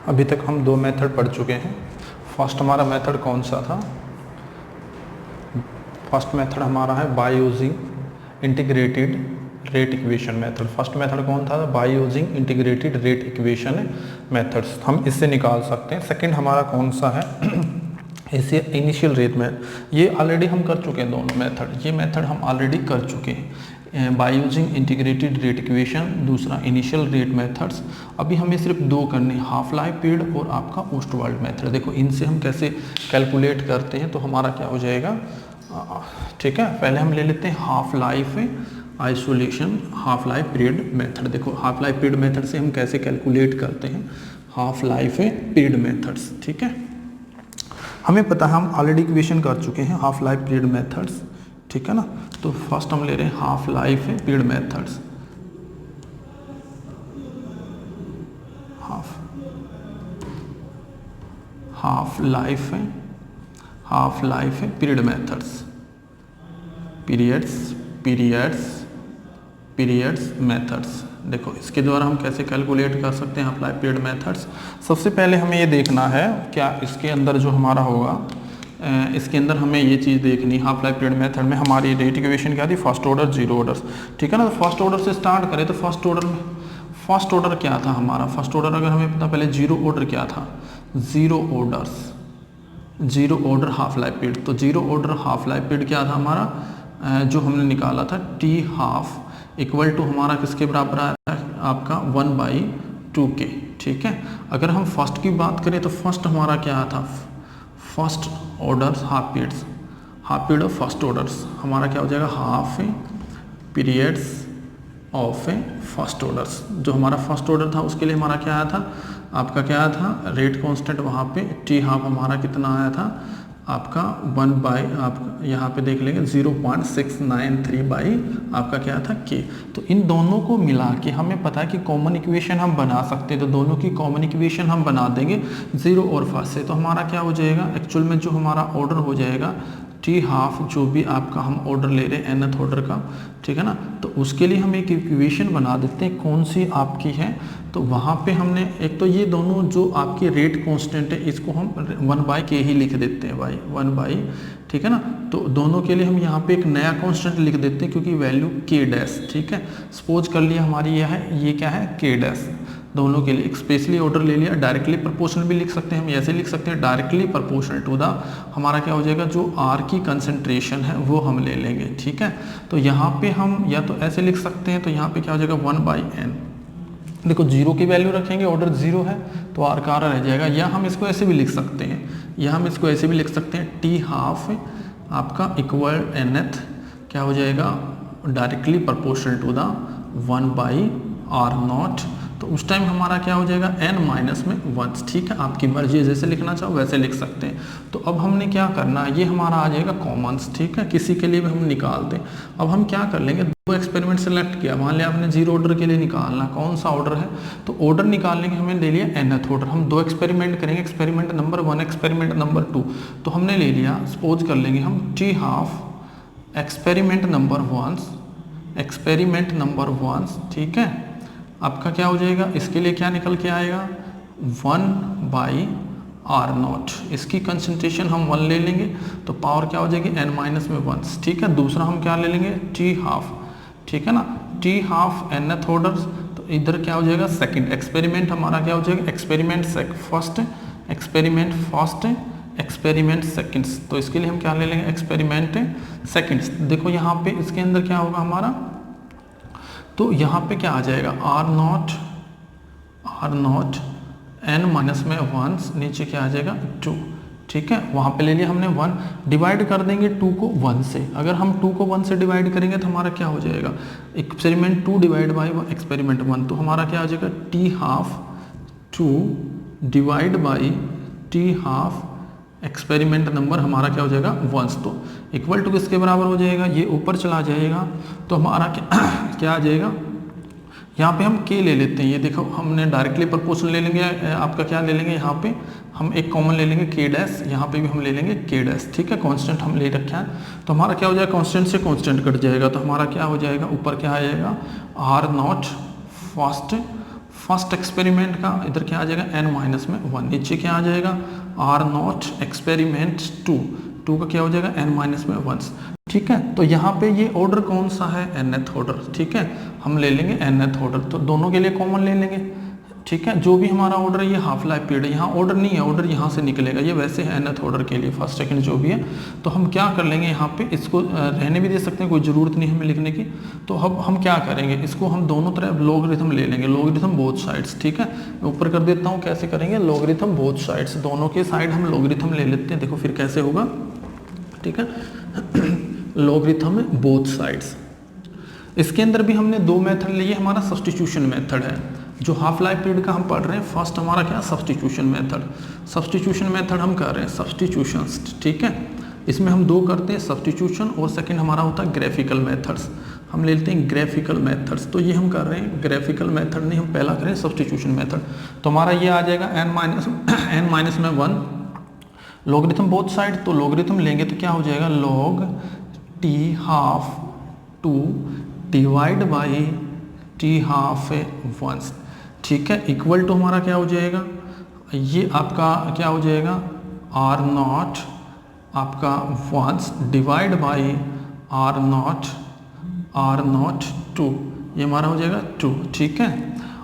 अभी तक हम दो मेथड पढ़ चुके हैं। फर्स्ट हमारा मेथड कौन सा था? फर्स्ट मेथड हमारा है by using integrated rate equation method. First method कौन था? By using integrated rate equation methods, हम इससे निकाल सकते हैं। सेकंड हमारा कौन सा है? इसे इनिशियल रेट में, ये ऑलरेडी हम कर चुके हैं दोनों मेथड, ये मेथड हम ऑलरेडी कर चुके हैं, by using integrated rate equation, दूसरा इनिशियल रेट मेथड्स। अभी हमें सिर्फ दो करने, हाफ लाइफ पीरियड और आपका ओस्टवाल्ड मेथड। देखो इनसे हम कैसे कैलकुलेट करते हैं, तो हमारा क्या हो जाएगा, ठीक है। पहले हम ले लेते हैं half life isolation half life period method. देखो हाफ लाइफ पीरियड मेथड से हम कैसे कैलकुलेट करते हैं हाफ लाइफ पीरियड मेथड्स, ठीक है। हमें पता है, हम ऑलरेडी इक्वेशन कर चुके हैं हाफ लाइफ पीरियड मेथड्स, ठीक है ना। तो फर्स्ट हम ले रहे हैं half life period methods, half life period methods, periods methods. देखो इसके द्वारा हम कैसे कैलकुलेट कर सकते हैं हाफ लाइफ पीरियड मेथड्स। सबसे पहले हमें ये देखना है क्या इसके अंदर जो हमारा होगा, इसके अंदर हमें ये चीज़ देखनी, हाफ लाइफ पीरियड मेथड में हमारी रेट इक्वेशन क्या थी, फर्स्ट ऑर्डर जीरो ऑर्डर, ठीक है ना। तो फर्स्ट ऑर्डर से स्टार्ट करें तो फर्स्ट ऑर्डर क्या था हमारा, फर्स्ट ऑर्डर अगर हमें पता, पहले जीरो ऑर्डर क्या था, zero order half life period. तो zero order half life period क्या था हमारा, जो हमने निकाला था टी हाफ इक्वल टू हमारा किसके बराबर आया था आपका 1/2 के, ठीक है। अगर हम फर्स्ट की बात करें तो फर्स्ट हमारा क्या था, first order half period of first orders, हमारा क्या हो जाएगा half periods of first orders. जो हमारा फर्स्ट ऑर्डर था उसके लिए हमारा क्या आया था, आपका क्या आया था रेट कांस्टेंट, वहाँ पे टी हाफ हमारा कितना आया था आपका 1 आप यहाँ पे देख लेंगे 0.693 आपका क्या था के। तो इन दोनों को मिला के हमें पता है कि कॉमन इक्वेशन हम बना सकते हैं, तो दोनों की कॉमन इक्वेशन हम बना देंगे जीरो और फर्स्ट से। तो हमारा क्या हो जाएगा, एक्चुअल में जो हमारा ऑर्डर हो जाएगा टी हाफ, जो भी आपका हम ऑर्डर ले रहे हैं nth ऑर्डर का, ठीक है ना। तो उसके लिए हम एक इक्वेशन बना देते हैं, कौन सी आपकी है, तो वहाँ पे हमने एक तो ये दोनों जो आपकी रेट कांस्टेंट है इसको हम 1/k ही लिख देते हैं भाई, 1/, ठीक है ना। तो दोनों के लिए हम यहाँ पे एक नया कांस्टेंट लिख देते हैं क्योंकि वैल्यू k डैश, ठीक है। सपोज कर लिया हमारी यह है, ये क्या है k डैश, दोनों के लिए एक स्पेशली ऑर्डर ले लिया। डायरेक्टली प्रोपोर्शनल भी लिख सकते हैं, हम ऐसे लिख सकते हैं डायरेक्टली प्रोपोर्शनल टू द, हमारा क्या हो जाएगा जो R की कंसंट्रेशन है वो हम ले लेंगे, ठीक है। तो यहाँ पे हम या तो ऐसे लिख सकते हैं, तो यहाँ पे क्या हो जाएगा 1/n। देखो जीरो की वैल्यू रखेंगे, ऑर्डर जीरो है तो R का R रह जाएगा, या हम इसको ऐसे भी लिख सकते हैं, या हम इसको ऐसे भी लिख सकते हैं टी हाफ आपका इक्वल nth क्या हो जाएगा directly proportional to the 1/r0। तो उस टाइम हमारा क्या हो जाएगा n-1, ठीक है। आपकी मर्जी जैसे लिखना चाहो वैसे लिख सकते हैं। तो अब हमने क्या करना है, ये हमारा आ जाएगा कॉमन्स, ठीक है, किसी के लिए भी हम निकाल दें। अब हम क्या कर लेंगे, दो एक्सपेरिमेंट सेलेक्ट किया, मान लिया आपने जीरो ऑर्डर के लिए निकालना, कौन सा ऑर्डर है, तो ऑर्डर निकालने के हमने ले लिया nth ऑर्डर। हम दो एक्सपेरिमेंट करेंगे, एक्सपेरिमेंट नंबर 1, एक्सपेरिमेंट नंबर 2। तो हमने ले लिया, सपोज कर लेंगे हम टी हाफ एक्सपेरिमेंट नंबर 1, ठीक है। आपका क्या हो जाएगा, इसके लिए क्या निकल के आएगा 1/r0, इसकी कंसंट्रेशन हम 1 ले लेंगे तो पावर क्या हो जाएगी n-1, ठीक है। दूसरा हम क्या ले लेंगे टी हाफ, ठीक है ना, टी हाफ nth ऑर्डर। तो इधर क्या हो जाएगा सेकंड एक्सपेरिमेंट, हमारा क्या हो जाएगा एक्सपेरिमेंट फर्स्ट, एक्सपेरिमेंट सेकंड। तो इसके लिए हम क्या ले लेंगे एक्सपेरिमेंट सेकंड। देखो यहाँ पे इसके अंदर क्या होगा हमारा, तो यहाँ पे क्या आ जाएगा R0 n-1, नीचे क्या आ जाएगा 2, ठीक है। वहाँ पे ले लिया हमने 1, डिवाइड कर देंगे 2 को 1 से। अगर हम 2 को 1 से डिवाइड करेंगे तो हमारा क्या हो जाएगा एक्सपेरिमेंट 2 डिवाइड बाई एक्सपेरिमेंट 1, तो हमारा क्या आ जाएगा T half 2 divide by T half experiment number हमारा क्या हो जाएगा 1, तो इक्वल टू किसके बराबर हो जाएगा, ये ऊपर चला जाएगा। तो हमारा क्या आ जाएगा, यहाँ पे हम k ले लेते हैं, ये देखो हमने डायरेक्टली प्रोपोर्शनल ले लेंगे, आपका क्या ले लेंगे, यहाँ पे हम एक कॉमन ले लेंगे k डैश, यहाँ पे भी हम ले लेंगे k डैश, ठीक है। कांस्टेंट हम ले रखे हैं, तो हमारा क्या हो जाएगा कांस्टेंट से कांस्टेंट कट जाएगा, तो हमारा क्या हो जाएगा ऊपर क्या आ जाएगा R0 फर्स्ट एक्सपेरिमेंट का इधर क्या आ जाएगा n-1, नीचे क्या आ जाएगा r0 एक्सपेरिमेंट 2 का क्या हो जाएगा n-1, ठीक है। तो यहाँ पे ये ऑर्डर कौन सा है, nth ऑर्डर, ठीक है, हम ले लेंगे nth ऑर्डर, तो दोनों के लिए कॉमन ले लेंगे, ठीक है। जो भी हमारा ऑर्डर है ये हाफ लाइफ पीरियड है, यहाँ ऑर्डर नहीं है, ऑर्डर यहाँ से निकलेगा, ये वैसे है nth ऑर्डर के लिए, फर्स्ट सेकंड जो भी है। तो हम क्या कर लेंगे, यहाँ पे इसको रहने भी दे सकते हैं, कोई ज़रूरत नहीं हमें लिखने की। तो अब हम क्या करेंगे, इसको हम दोनों तरफ लॉगरिथम ले लेंगे, लॉगरिथम बोथ साइड्स, ठीक है। मैं ऊपर कर देता हूँ, कैसे करेंगे, लॉगरिथम बोथ साइड्स, दोनों के साइड हम लॉगरिथम ले लेते हैं, देखो फिर कैसे होगा, ठीक है। Logarithm both sides. इसके अंदर भी हमने दो मेथड लिए, हमारा सब्स्टिट्यूशन मेथड है, जो हाफ लाइफ पीरियड का हम पढ़ रहे हैं। फर्स्ट हमारा क्या, सब्स्टिट्यूशन मेथड हम कर रहे हैं, सब्स्टिट्यूशंस, ठीक है। इसमें हम दो करते हैं, सब्स्टिट्यूशन, और सेकंड हमारा होता है ग्राफिकल मेथड्स, हम ले लेते हैं ग्राफिकल मेथड्स। तो ये हम कर रहे हैं ग्राफिकल मेथड नहीं, हम पहला करें सब्स्टिट्यूशन मेथड। तो हमारा ये आ जाएगा n-1 लॉगरिथम बोथ साइड, तो लॉगरिथम लेंगे तो क्या हो जाएगा, log t half 2 divide by t half 1, ठीक है, इक्वल टू हमारा क्या हो जाएगा, ये आपका क्या हो जाएगा r0 आपका 1 डिवाइड बाई r0 2, ये हमारा हो जाएगा 2, ठीक है।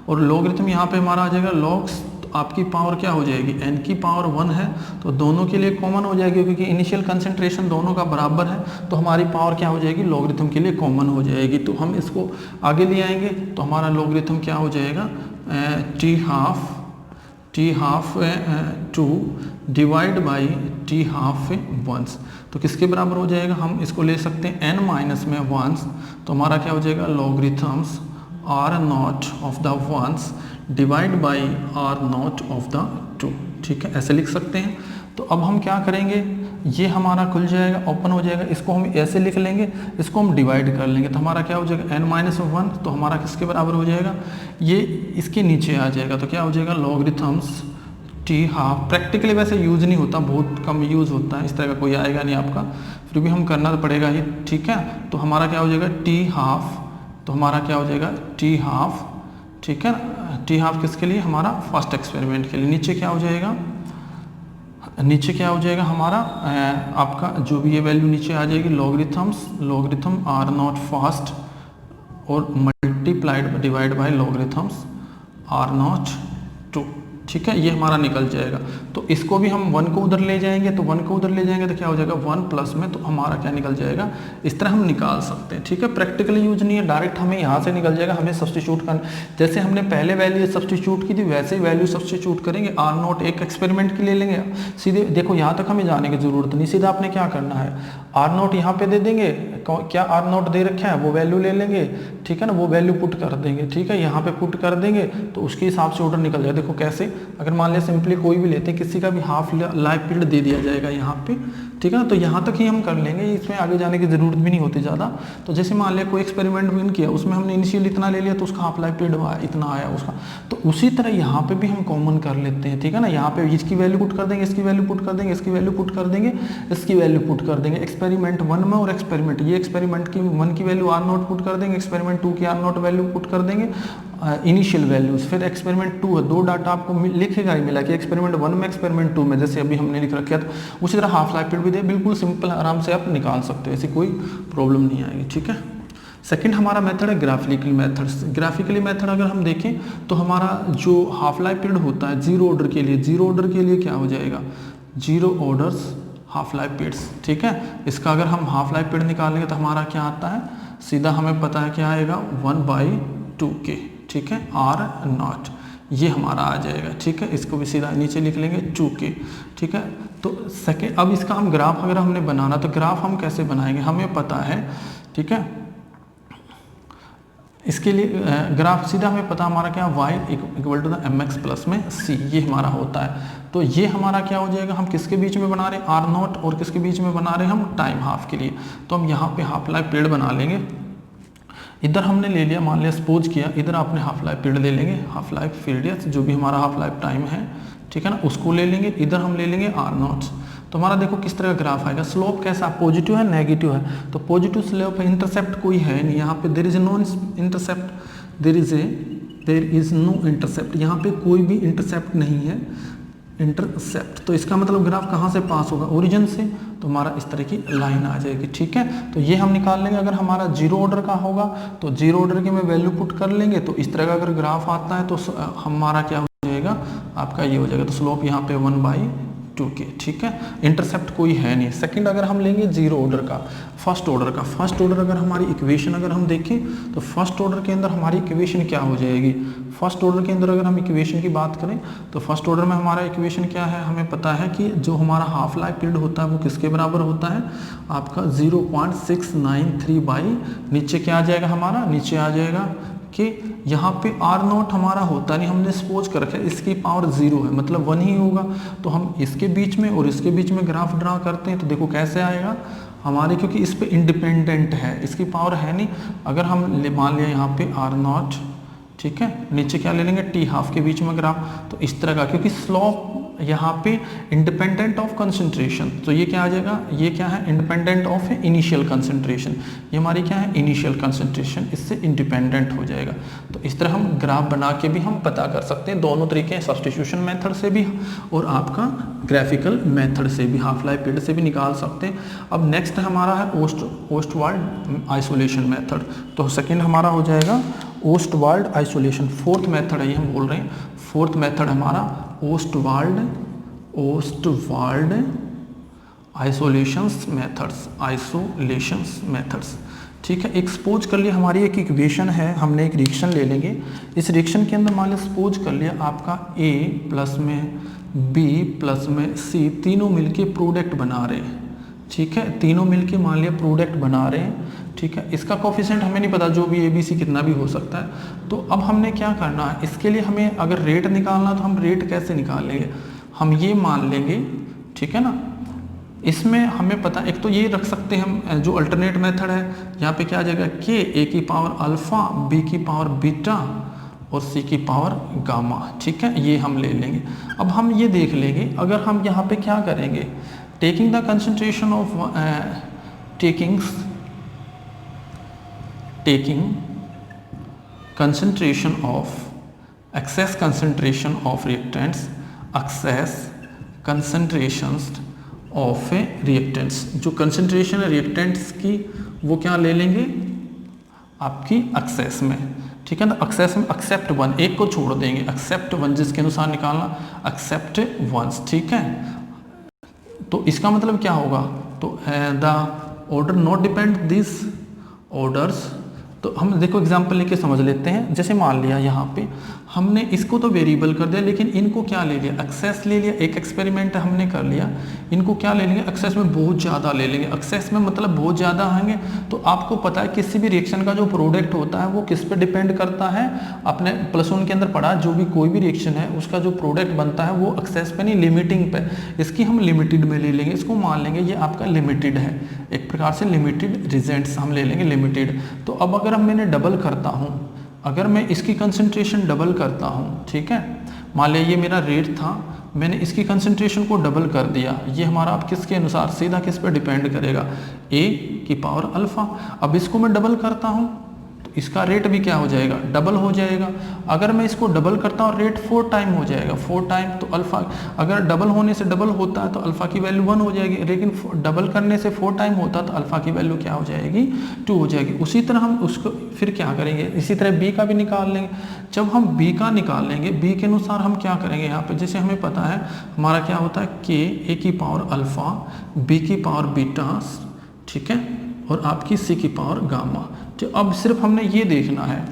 और लॉगरिथम यहाँ पे हमारा आ जाएगा log, आपकी पावर क्या हो जाएगी, n की पावर 1 है, तो दोनों के लिए कॉमन हो जाएगी, क्योंकि इनिशियल कंसंट्रेशन दोनों का बराबर है, तो हमारी पावर क्या हो जाएगी, लॉगरिथम के लिए कॉमन हो जाएगी। तो हम इसको आगे ले आएंगे, तो हमारा लॉगरिथम क्या हो जाएगा, t half 2 divide by t half 1, तो किसके बराबर हो जाएगा, हम इसको ले सकते हैं n-1, तो हमारा क्या हो जाएगा, logarithms r0 of the 1 divide by r0 of the 2, ठीक है, ऐसे लिख सकते हैं। तो अब हम क्या करेंगे, ये हमारा खुल जाएगा, ओपन हो जाएगा, इसको हम ऐसे लिख लेंगे, इसको हम डिवाइड कर लेंगे, तो हमारा क्या हो जाएगा n-1, तो हमारा किसके बराबर हो जाएगा, ये इसके नीचे आ जाएगा, तो क्या हो जाएगा लॉगरिथम्स t हाफ, प्रैक्टिकली वैसे यूज़ नहीं होता, बहुत कम यूज़ होता है, इस तरह का कोई आएगा नहीं आपका, फिर भी हम करना पड़ेगा ही, ठीक है। तो हमारा क्या हो जाएगा t हाफ, तो हमारा क्या हो जाएगा t हाफ, ठीक है, t हाफ किसके लिए, हमारा फर्स्ट एक्सपेरिमेंट के लिए। नीचे क्या हो जाएगा, नीचे क्या हो जाएगा हमारा आपका जो भी ये वैल्यू नीचे आ जाएगी, लॉगरिथम r0 फर्स्ट और multiplied divide by logarithms r0 2, ठीक है, ये हमारा निकल जाएगा। तो इसको भी हम 1 को उधर ले जाएंगे, तो 1 को उधर ले जाएंगे तो क्या हो जाएगा 1 प्लस में, तो हमारा क्या निकल जाएगा, इस तरह हम निकाल सकते हैं, ठीक है। प्रैक्टिकली यूज नहीं है, डायरेक्ट हमें यहाँ से निकल जाएगा, हमें सब्स्टिट्यूट करना, जैसे हमने पहले वैल्यू सब्स्टिट्यूट की थी वैसे ही वैल्यू सब्स्टिट्यूट करेंगे, r0 एक एक्सपेरिमेंट की ले लेंगे, सीधे देखो यहाँ तक हमें जाने की जरूरत नहीं, सीधा आपने क्या करना है, r0 यहाँ पे दे देंगे, क्या r0 दे रखा है वो वैल्यू ले लेंगे, ठीक है ना, वो वैल्यू पुट कर देंगे, ठीक है, यहाँ पे पुट कर देंगे, तो उसके हिसाब से ऑर्डर निकल जाए। देखो कैसे, अगर मान लिया सिंपली कोई भी लेते हैं, किसी का भी हाफ लाइफ पीरियड दे दिया जाएगा यहाँ पे, ठीक है ना, तो यहाँ तक ही हम कर लेंगे, इसमें आगे जाने की जरूरत भी नहीं होती ज़्यादा। तो जैसे मान लिया कोई एक्सपेरिमेंट विन किया, उसमें हमने इनिशियल इतना ले लिया, तो उसका हाफ लाइफ पीरियड इतना आया उसका, तो उसी तरह यहाँ पे भी हम कॉमन कर लेते हैं, ठीक है ना, यहाँ पे इसकी वैल्यू पुट कर देंगे, इसकी वैल्यू पुट कर देंगे, इसकी वैल्यू पुट कर देंगे, इसकी वैल्यू पुट कर देंगे, एक्सपेरिमेंट 1 में और एक्सपेरिमेंट, ये एक्सपेरिमेंट की 1 की वैल्यू r0 पुट कर देंगे, एक्सपेरिमेंट 2 की r0 वैल्यू पुट कर देंगे, इनिशियल वैल्यूज, फिर एक्सपेरिमेंट 2 है, दो डाटा आपको लिखेगा ही मिला कि एक्सपेरिमेंट 1 में एक्सपेरिमेंट 2 में, जैसे अभी हमने लिख रखा था, उसी तरह हाफ लाइफ पीरियड भी दे, बिल्कुल सिंपल, आराम से आप निकाल सकते हो, ऐसी कोई प्रॉब्लम नहीं आएगी, ठीक है। सेकंड हमारा मेथड है ग्राफिकली मेथड्स। ग्राफिकली मेथड अगर हम देखें तो हमारा जो हाफ लाइफ पीरियड होता है जीरो ऑर्डर के लिए क्या हो जाएगा, zero orders half life periods, ठीक है। इसका अगर हम हाफ लाइफ पीरियड निकालेंगे तो हमारा क्या आता है, सीधा हमें पता है क्या आएगा 1/2k, ठीक है, r0, ये हमारा आ जाएगा, ठीक है। इसको भी सीधा नीचे लिख लेंगे 2k, ठीक है। तो सेकेंड, अब इसका हम ग्राफ अगर हमने बनाना, तो ग्राफ हम कैसे बनाएंगे, हमें पता है, ठीक है। इसके लिए ग्राफ सीधा हमें पता हमारा क्या, y equal to the mx plus में c, ये हमारा होता है। तो ये हमारा क्या हो जाएगा, हम किसके बीच में बना रहे हैं, r0 और किसके बीच में बना रहे हैं, हम टाइम हाफ के लिए। तो हम यहाँ पे हाफ लाइफ पीरियड बना लेंगे, इधर हमने ले लिया, मान लिया सपोज किया, इधर आपने हाफ लाइफ पीरियड ले लेंगे, हाफ लाइफ पीरियड जो भी हमारा हाफ लाइफ टाइम है, ठीक है ना, उसको ले लेंगे, इधर हम ले लेंगे r0। तो हमारा देखो किस तरह का ग्राफ आएगा, स्लोप कैसा, पॉजिटिव है नेगेटिव है, तो पॉजिटिव स्लोप है, इंटरसेप्ट कोई है नहीं यहाँ पे, there is no intercept, there is a there is no intercept, यहाँ पे कोई भी इंटरसेप्ट नहीं है, इंटरसेप्ट, तो इसका मतलब ग्राफ कहाँ से पास होगा, ओरिजिन से, तो हमारा इस तरह की लाइन आ जाएगी। ठीक है, तो ये हम निकाल लेंगे। अगर हमारा जीरो ऑर्डर का होगा तो जीरो ऑर्डर की में वैल्यू पुट कर लेंगे, तो इस तरह का अगर ग्राफ आता है तो हमारा क्या हो जाएगा, आपका ये हो जाएगा, तो स्लोप यहाँ पे 1/2k। ठीक है, इंटरसेप्ट कोई है नहीं। सेकंड अगर हम लेंगे जीरो ऑर्डर का, फर्स्ट ऑर्डर अगर हमारी इक्वेशन अगर हम देखें तो फर्स्ट ऑर्डर के अंदर हमारी इक्वेशन क्या हो जाएगी, फर्स्ट ऑर्डर के अंदर अगर हम इक्वेशन की बात करें तो फर्स्ट ऑर्डर में हमारा इक्वेशन क्या है, हमें पता है कि जो हमारा हाफ लाइफ पीरियड होता है वो किसके बराबर होता है, आपका 0.693 बाई नीचे क्या आ जाएगा, हमारा नीचे आ जाएगा कि यहाँ पे R0 हमारा होता नहीं, हमने सपोज कर रखा है इसकी पावर 0 है, मतलब 1 ही होगा। तो हम इसके बीच में और इसके बीच में ग्राफ ड्रा करते हैं तो देखो कैसे आएगा हमारे, क्योंकि इस पे इंडिपेंडेंट है, इसकी पावर है नहीं। अगर हम मान लिया यहाँ पे R0, ठीक है, नीचे क्या ले लेंगे T हाफ के बीच में ग्राफ, तो इस तरह का, क्योंकि स्लोप यहाँ पे इंडिपेंडेंट ऑफ कंसंट्रेशन, तो ये क्या आ जाएगा, ये क्या है, इंडिपेंडेंट ऑफ इनिशियल कंसंट्रेशन, ये हमारी क्या है, इनिशियल कंसंट्रेशन, इससे इंडिपेंडेंट हो जाएगा। तो इस तरह हम ग्राफ बना के भी हम पता कर सकते हैं, दोनों तरीके हैं, सब्स्टिट्यूशन मेथड से भी और आपका ग्राफिकल मेथड से भी, हाफ लाइफ पीरियड से भी निकाल सकते हैं। अब नेक्स्ट हमारा है ओस्टवाल्ड आइसोलेशन मेथड, तो सेकेंड हमारा हो जाएगा ओस्टवाल्ड आइसोलेशन। फोर्थ मेथड है ये हम बोल रहे हैं, फोर्थ मेथड हमारा ओस्टवाल्ड आइसोलेशंस मेथड्स। ठीक है, एक सपोज कर लिया हमारी एक इक्वेशन है, हमने एक रिएक्शन ले लेंगे, इस रिएक्शन के अंदर मान लिया सपोज कर लिया आपका A प्लस में B प्लस में C तीनों मिलके प्रोडक्ट बना रहे हैं। ठीक है, तीनों मिलके मान लिया प्रोडक्ट बना रहे हैं। ठीक है, इसका कोफिशिएंट हमें नहीं पता, जो भी ABC कितना भी हो सकता है। तो अब हमने क्या करना है, इसके लिए हमें अगर रेट निकालना तो हम रेट कैसे निकाल लेंगे, हम ये मान लेंगे, ठीक है ना, इसमें हमें पता, एक तो ये रख सकते हैं हम, जो अल्टरनेट मेथड है, यहाँ पे क्या आ जाएगा K A की पावर अल्फा, B की पावर बीटा और C की पावर गामा। ठीक है, ये हम ले लेंगे। अब हम ये देख लेंगे, अगर हम यहाँ पे क्या करेंगे, taking the concentration of taking concentration of excess concentration of reactants, excess concentrations of reactants, जो कंसंट्रेशन है रिएक्टेंट्स की वो क्या ले लेंगे आपकी एक्सेस में। ठीक है ना, एक्सेस में एक्सेप्ट 1, एक को छोड़ देंगे, एक्सेप्ट 1 जिसके अनुसार निकालना एक्सेप्ट 1। ठीक है, तो इसका मतलब क्या होगा, तो the order not depend this orders, तो हम देखो एग्जांपल लेके समझ लेते हैं। जैसे मान लिया यहाँ पे हमने इसको तो वेरिएबल कर दिया, लेकिन इनको क्या ले लिया, एक्सेस ले लिया। एक एक्सपेरिमेंट हमने कर लिया, इनको क्या ले लेंगे, एक्सेस में बहुत ज़्यादा ले लेंगे। एक्सेस में मतलब बहुत ज़्यादा आएंगे, तो आपको पता है किसी भी रिएक्शन का जो प्रोडक्ट होता है वो किस पे डिपेंड करता है, अपने +1 के अंदर पढ़ा, जो भी कोई भी रिएक्शन है उसका जो प्रोडक्ट बनता है वो एक्सेस पे नहीं, लिमिटिंग पे। इसकी हम लिमिटेड में ले लेंगे, इसको मान लेंगे ये आपका लिमिटेड है, एक प्रकार से लिमिटेड रिजल्ट्स हम ले लेंगे, लिमिटेड। तो अब अगर मैंने डबल करता हूँ, अगर मैं इसकी कंसंट्रेशन डबल करता हूँ, ठीक है, मान लिया ये मेरा रेट था, मैंने इसकी कंसंट्रेशन को डबल कर दिया, ये हमारा अब किसके अनुसार, सीधा किस पे डिपेंड करेगा, A की पावर अल्फा। अब इसको मैं डबल करता हूँ तो इसका रेट भी क्या हो जाएगा, डबल हो जाएगा। अगर मैं इसको डबल करता हूँ रेट 4 टाइम हो जाएगा, 4 टाइम, तो अल्फा अगर डबल होने से डबल होता है तो अल्फा की वैल्यू 1 हो जाएगी, लेकिन डबल करने से 4 टाइम होता तो अल्फा की वैल्यू क्या हो जाएगी, 2 हो जाएगी। उसी तरह हम उसको फिर क्या करेंगे, इसी तरह B का भी निकाल लेंगे। जब हम B का निकाल लेंगे, B के अनुसार हम क्या करेंगे, यहाँ पे जैसे हमें पता है हमारा क्या होता है K A की पावर अल्फा, B की पावर बीटा, ठीक है, और आपकी C की पावर गामा। तो अब सिर्फ हमने ये देखना है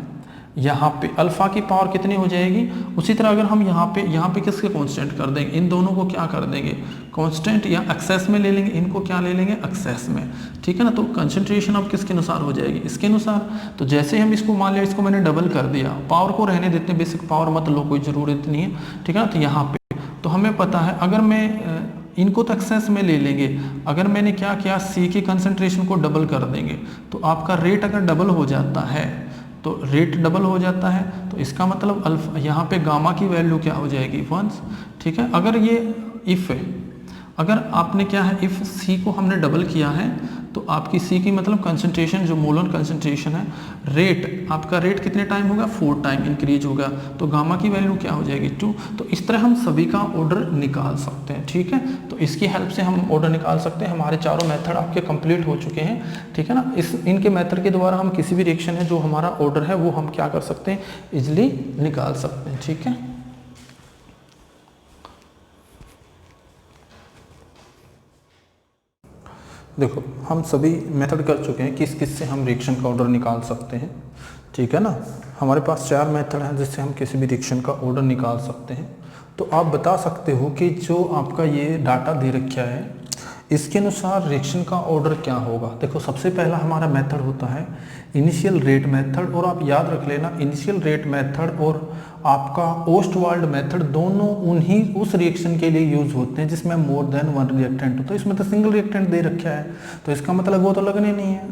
यहाँ पे अल्फा की पावर कितनी हो जाएगी। उसी तरह अगर हम यहाँ पे किसके कांस्टेंट कर देंगे, इन दोनों को क्या कर देंगे, कांस्टेंट या एक्सेस में ले लेंगे, इनको क्या ले लेंगे, एक्सेस में। ठीक है ना, तो कंसंट्रेशन अब किसके अनुसार हो जाएगी, इसके अनुसार। तो जैसे हम इसको मान लिया, इसको मैंने डबल कर दिया, पावर को रहने देते हैं, बेसिक पावर मत लो, कोई ज़रूरत नहीं है। ठीक है ना, तो यहाँ पे तो हमें पता है, अगर मैं इनको तो एक्सेस में ले लेंगे, अगर मैंने क्या किया, C की कंसंट्रेशन को डबल कर देंगे, तो आपका रेट अगर डबल हो जाता है, तो रेट डबल हो जाता है, तो इसका मतलब अल्फा, यहाँ पे गामा की वैल्यू क्या हो जाएगी, 1। ठीक है, अगर ये इफ़ है, अगर आपने क्या है, इफ़ C को हमने डबल किया है तो आपकी सी की मतलब कंसंट्रेशन जो मोलर कंसंट्रेशन है, रेट आपका रेट कितने टाइम होगा 4 टाइम इंक्रीज होगा, तो गामा की वैल्यू क्या हो जाएगी 2। तो इस तरह हम सभी का ऑर्डर निकाल सकते हैं, ठीक है। तो इसकी हेल्प से हम ऑर्डर निकाल सकते हैं। हमारे चारों मेथड आपके कंप्लीट हो चुके हैं, ठीक है ना। इनके मेथड के द्वारा हम किसी भी रिएक्शन है जो हमारा ऑर्डर है वो हम क्या कर सकते हैं, इजिली निकाल सकते हैं, ठीक है। देखो हम सभी मेथड कर चुके हैं किस किस से हम रिएक्शन का ऑर्डर निकाल सकते हैं, ठीक है ना। हमारे पास 4 मेथड हैं जिससे हम किसी भी रिएक्शन का ऑर्डर निकाल सकते हैं। तो आप बता सकते हो कि जो आपका ये डाटा दे रखा है इसके अनुसार रिएक्शन का ऑर्डर क्या होगा। देखो सबसे पहला हमारा मेथड होता है इनिशियल रेट मेथड, और आप याद रख लेना इनिशियल रेट मेथड और आपका ओस्टवाल्ड मेथड दोनों उस रिएक्शन के लिए यूज होते हैं जिसमें मोर देन 1 रिएक्टेंट हो। तो इसमें तो सिंगल रिएक्टेंट दे रखा है तो इसका मतलब वो तो लगने नहीं है।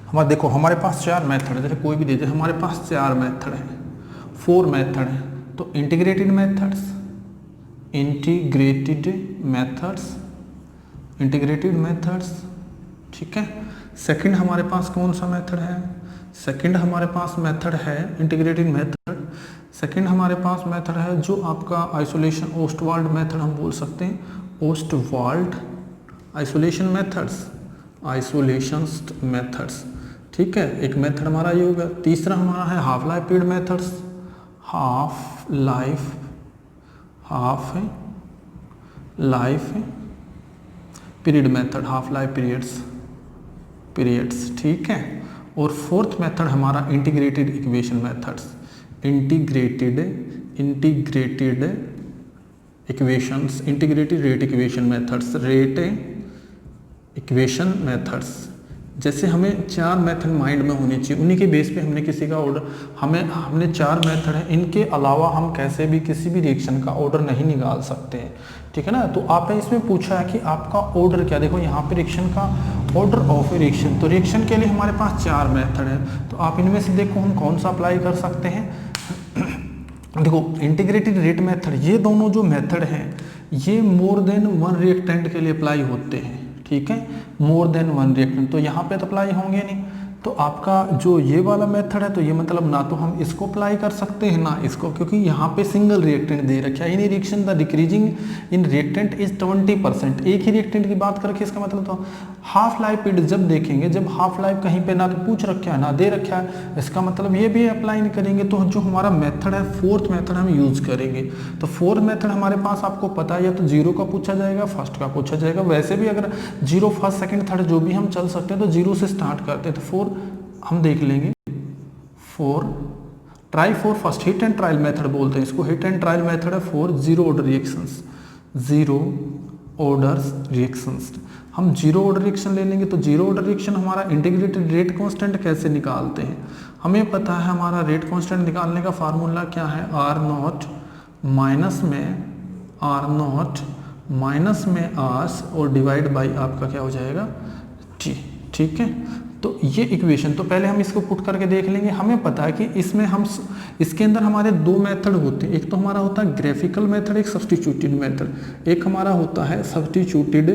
हमारे देखो हमारे पास 4 मेथड है, जैसे कोई भी दे दे, हमारे पास 4 मेथड है, 4 मेथड है। तो इंटीग्रेटेड मेथड्स, इंटीग्रेटेड मेथड्स, ठीक है। सेकंड हमारे पास कौन सा मेथड है, सेकंड हमारे पास मेथड है इंटीग्रेटेड मेथड। सेकंड हमारे पास मेथड है जो आपका आइसोलेशन ओस्टवाल्ड मेथड हम बोल सकते हैं, ओस्टवाल्ड आइसोलेशन मेथड्स, ठीक है। एक मेथड हमारा ये होगा। तीसरा हमारा है half life period methods, half life period method, half life periods, ठीक है। और फोर्थ मेथड हमारा integrated equation methods, integrated equations, integrated rate equation methods. जैसे हमें 4 मेथड माइंड में होनी चाहिए, उन्हीं के बेस पे हमने किसी का ऑर्डर, हमने 4 मेथड है, इनके अलावा हम कैसे भी किसी भी रिएक्शन का ऑर्डर नहीं निकाल सकते हैं, ठीक है ना। तो आपने इसमें पूछा है कि आपका ऑर्डर क्या, देखो यहाँ पे रिएक्शन का ऑर्डर ऑफ ए रिएक्शन, तो रिएक्शन के लिए हमारे पास 4 मेथड है। तो आप इनमें से देखो हम कौन सा अप्लाई कर सकते हैं। देखो इंटीग्रेटेड रेट मेथड, ये दोनों जो मेथड हैं ये मोर देन 1 रिएक्टेंट के लिए अप्लाई होते हैं, ठीक है। मोर देन 1 रिएक्टेंट तो यहाँ पे तो अप्लाई होंगे नहीं। तो आपका जो ये वाला मेथड है तो ये मतलब ना तो हम इसको अप्लाई कर सकते हैं ना इसको, क्योंकि यहाँ पे सिंगल रिएक्टेंट दे रखा है। In reaction the decreasing in reactant is 20%, एक ही रिएक्टेंट की बात करके इसका मतलब तो हाफ लाइफ पीरियड जब देखेंगे, जब हाफ लाइफ कहीं पे ना तो पूछ रखा है ना दे रखा है, इसका मतलब ये भी अप्लाई नहीं करेंगे। तो जो हमारा मेथड है फोर्थ मेथड हम यूज करेंगे। तो फोर्थ मेथड हमारे पास आपको पता है या तो 0 का पूछा जाएगा, फर्स्ट का पूछा जाएगा। वैसे भी अगर 0 फर्स्ट सेकंड थर्ड जो भी हम चल सकते हैं तो 0 से स्टार्ट करते हैं। तो 4 हम देख लेंगे, 4 try 4 first hit and trial method बोलते हैं इसको, हिट एंड ट्रायल मेथड है 4 0 ऑर्डर रिएक्शंस, 0 ऑर्डर रिएक्शंस। हम 0 ऑर्डर रिएक्शन ले लेंगे। तो 0 ऑर्डर रिएक्शन हमारा इंटीग्रेटेड रेट कांस्टेंट कैसे निकालते हैं, हमें पता है हमारा रेट कांस्टेंट निकालने का फार्मूला क्या है, R0 माइनस में आस और डिवाइड बाई आपका क्या हो जाएगा T, ठीक है। तो ये इक्वेशन, तो पहले हम इसको पुट करके देख लेंगे। हमें पता है कि इसमें हम इसके अंदर हमारे 2 मेथड होते हैं, एक तो हमारा होता है ग्राफिकल मेथड, एक सब्स्टिट्यूटेड मेथड। एक हमारा होता है सब्स्टिट्यूटेड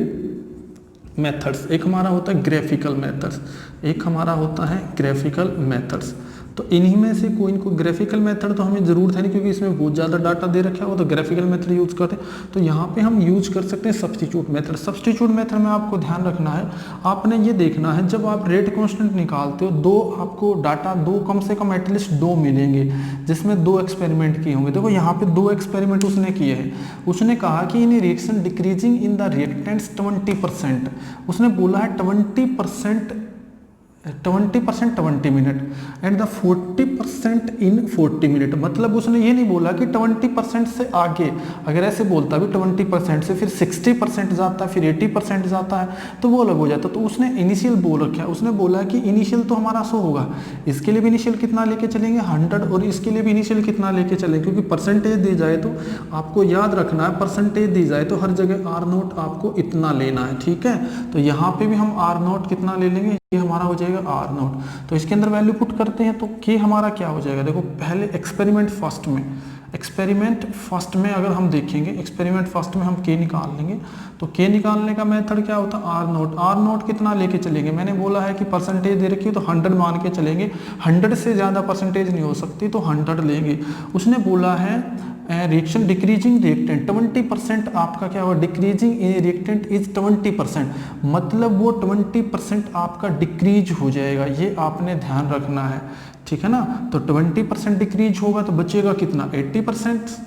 मेथड्स, एक हमारा होता है ग्राफिकल मेथड्स, एक हमारा होता है ग्राफिकल मेथड्स। तो इन्हीं में से कोई इनको ग्राफिकल मेथड तो हमें ज़रूरत है नहीं क्योंकि इसमें बहुत ज़्यादा डाटा दे रखा है, वो तो ग्राफिकल मेथड यूज करते हैं। तो यहाँ पे हम यूज कर सकते हैं सब्स्टिट्यूट मेथड। सब्स्टिट्यूट मेथड में आपको ध्यान रखना है, आपने ये देखना है जब आप रेट कांस्टेंट निकालते हो, 2 आपको डाटा 2 कम से कम एटलीस्ट 2 मिलेंगे जिसमें 2 एक्सपेरिमेंट किए होंगे। देखो यहाँ पे 2 एक्सपेरिमेंट उसने किए हैं। उसने कहा कि in reaction decreasing in the reactants 20%, उसने बोला है 20% 20 minute and the 40% in 40 minute. मतलब उसने ये नहीं बोला कि 20% से आगे, अगर ऐसे बोलता भी 20% से फिर 60% जाता है, फिर 80% जाता है तो वो अलग हो जाता। तो उसने इनिशियल बोल रखा है, उसने बोला कि इनिशियल तो हमारा 100 होगा, इसके लिए भी इनिशियल कितना लेके चलेंगे 100, और इसके लिए भी इनिशियल कितना लेके चलेंगे, क्योंकि परसेंटेज दी जाए तो आपको याद रखना है, परसेंटेज दी जाए तो हर जगह R0 आपको इतना लेना है, ठीक है। तो यहाँ पे भी हम R0 कितना ले लेंगे, ये हमारा हो जाएगा R0। तो इसके अंदर वैल्यू पुट करते हैं तो के हमारा क्या हो जाएगा। देखो पहले एक्सपेरिमेंट फर्स्ट में एक्सपेरिमेंट फर्स्ट में अगर हम देखेंगे, एक्सपेरिमेंट फर्स्ट में हम के निकाल लेंगे, तो के निकालने का मेथड क्या होता है, आर नोट। आर नोट कितना लेके चलेंगे, मैंने बोला है कि परसेंटेज दे रखी है तो 100 मान के चलेंगे, 100 से ज़्यादा परसेंटेज नहीं हो सकती तो 100 लेंगे। उसने बोला है रिएक्शन डिक्रीजिंग रिएक्टेंट 20% आपका क्या होगा, डिक्रीजिंग रिएक्टेंट इज 20%, मतलब वो 20% आपका डिक्रीज हो जाएगा, ये आपने ध्यान रखना है, ठीक है ना। तो 20% डिक्रीज होगा तो बचेगा कितना, 80%,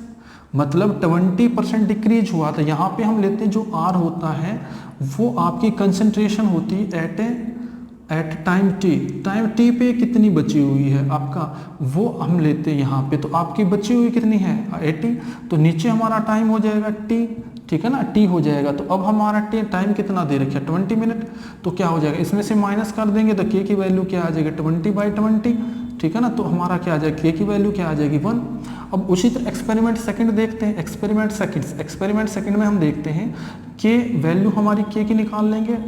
मतलब 20% डिक्रीज हुआ। तो यहाँ पे हम लेते हैं जो आर होता है वो आपकी कंसंट्रेशन होती है एट टाइम टी पे कितनी बची हुई है आपका, वो हम लेते हैं यहाँ पे। तो आपकी बची हुई कितनी है 80, तो नीचे हमारा टाइम हो जाएगा टी, ठीक है ना, टी हो जाएगा। तो अब हमारा टाइम कितना दे रखा है 20 मिनट, तो क्या हो जाएगा, इसमें से माइनस कर देंगे तो के की वैल्यू क्या आ जाएगी 20/20, ठीक है ना। तो हमारा क्या आ जाएगा, के की वैल्यू क्या आ जाएगी 1। अब उसी तरह एक्सपेरिमेंट सेकंड देखते हैं, एक्सपेरिमेंट सेकंड में हम देखते हैं के वैल्यू हमारी के की निकाल लेंगे,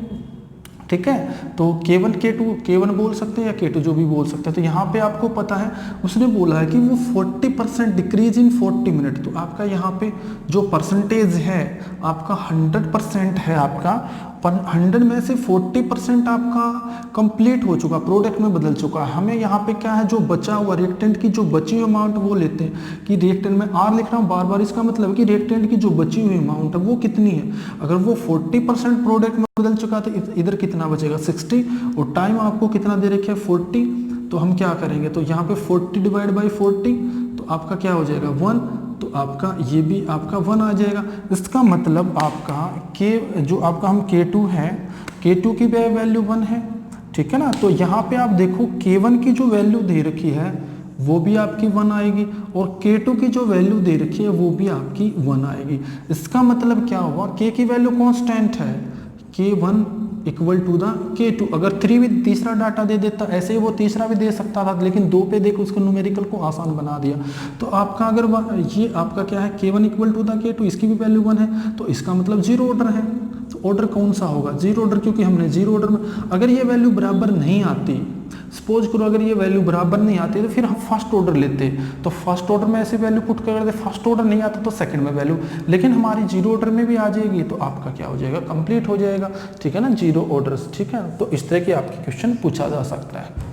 ठीक है। तो K1 K2 बोल सकते हैं या K2 जो भी बोल सकते हैं। तो यहाँ पे आपको पता है उसने बोला है कि वो 40% डिक्रीज इन 40 मिनट, तो आपका यहाँ पे जो परसेंटेज है आपका 100% है आपका, 100 में से 40% आपका कंप्लीट हो चुका, प्रोडक्ट में बदल चुका है। हमें यहाँ पे क्या है, जो बचा हुआ रिएक्टेंट की जो बची हुई अमाउंट वो लेते हैं कि रिएक्टेंट में आर लिख रहा हूँ बार बार, इसका मतलब है कि रिएक्टेंट की जो बची हुई अमाउंट है वो कितनी है। अगर वो 40% प्रोडक्ट में बदल चुका तो इधर कितना बचेगा 60, और टाइम आपको कितना दे रखे है 40। तो हम क्या करेंगे, तो यहाँ पे 40/40, तो आपका क्या हो जाएगा 1, तो आपका ये भी आपका 1 आ जाएगा। इसका मतलब आपका के जो आपका हम K2 है, K2 की वैल्यू 1 है, ठीक है ना। तो यहाँ पे आप देखो K1 की जो वैल्यू दे रखी है वो भी आपकी 1 आएगी, और K2 की जो वैल्यू दे रखी है वो भी आपकी 1 आएगी। इसका मतलब क्या हुआ, K की वैल्यू कांस्टेंट है, K1 equal to the K2। अगर 3 भी तीसरा डाटा दे देता, ऐसे ही वो तीसरा भी दे सकता था, लेकिन 2 पे देखो उसको न्यूमेरिकल को आसान बना दिया। तो आपका अगर ये आपका क्या है K1 equal to the K2, इसकी भी वैल्यू 1 है, तो इसका मतलब 0 ऑर्डर है। तो ऑर्डर कौन सा होगा, 0 ऑर्डर, क्योंकि हमने 0 ऑर्डर में अगर ये वैल्यू बराबर नहीं आती, सपोज करो अगर ये वैल्यू बराबर नहीं आती तो फिर हम फर्स्ट ऑर्डर लेते, तो फर्स्ट ऑर्डर में ऐसे वैल्यू पुट कर देते, फर्स्ट ऑर्डर नहीं आता तो सेकंड में वैल्यू, लेकिन हमारी 0 ऑर्डर में भी आ जाएगी तो आपका क्या हो जाएगा, कंप्लीट हो जाएगा, ठीक है ना, 0 ऑर्डर्स, ठीक है। तो इस तरह की आपकी क्वेश्चन पूछा जा सकता है।